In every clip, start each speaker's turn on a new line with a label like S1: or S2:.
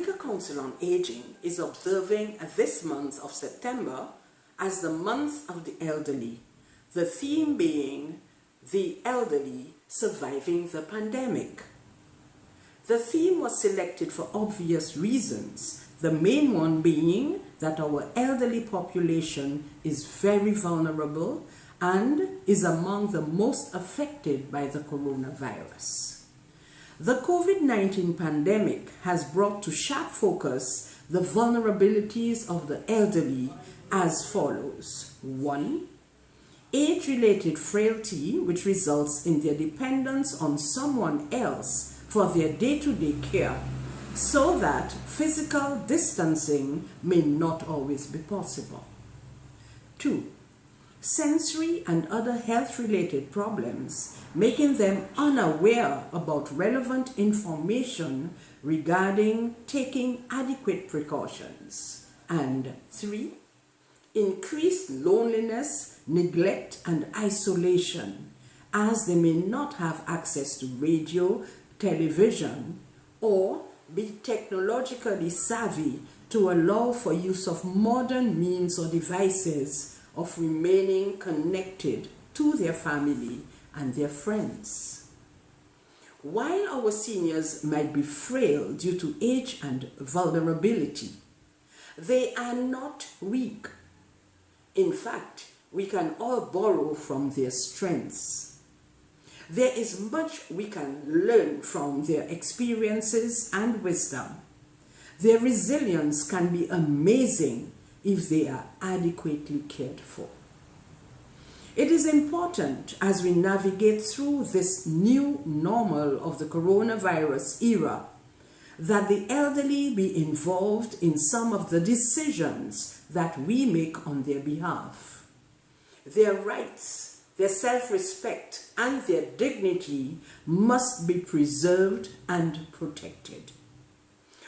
S1: Dominica Council on Aging is observing this month of September as the month of the elderly, the theme being the elderly surviving the pandemic. The theme was selected for obvious reasons, the main one being that our elderly population is very vulnerable and is among the most affected by the coronavirus. The COVID-19 pandemic has brought to sharp focus the vulnerabilities of the elderly as follows. 1. Age-related frailty, which results in their dependence on someone else for their day-to-day care, so that physical distancing may not always be possible. 2. Sensory and other health-related problems, making them unaware about relevant information regarding taking adequate precautions. And 3. Increased loneliness, neglect, and isolation, as they may not have access to radio, television, or be technologically savvy to allow for use of modern means or devices of remaining connected to their family and their friends. While our seniors might be frail due to age and vulnerability, they are not weak. In fact, we can all borrow from their strengths. There is much we can learn from their experiences and wisdom. Their resilience can be amazing if they are adequately cared for. It is important as we navigate through this new normal of the coronavirus era that the elderly be involved in some of the decisions that we make on their behalf. Their rights, their self-respect, and their dignity must be preserved and protected.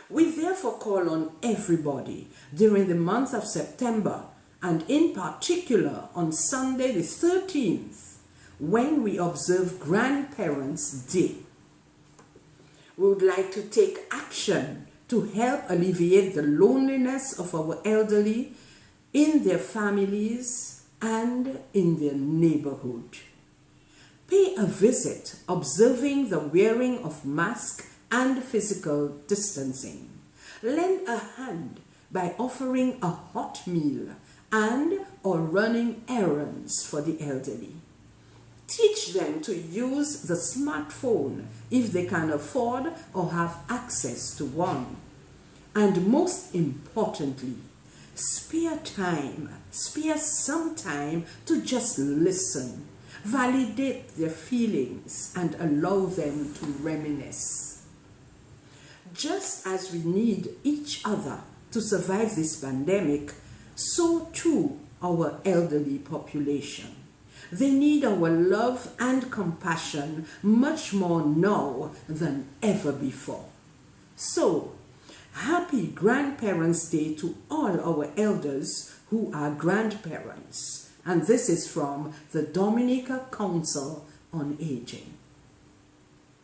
S1: We therefore call on everybody during the month of September, and in particular on Sunday the 13th, when we observe Grandparents' Day. We would like to take action to help alleviate the loneliness of our elderly in their families and in their neighborhood. Pay a visit, observing the wearing of masks and physical distancing. Lend a hand by offering a hot meal and or running errands for the elderly. Teach them to use the smartphone if they can afford or have access to one. And most importantly, spare some time to just listen, validate their feelings, and allow them to reminisce. Just as we need each other to survive this pandemic, so too our elderly population. They need our love and compassion much more now than ever before. So, happy Grandparents' Day to all our elders who are grandparents. And this is from the Dominica Council on Aging.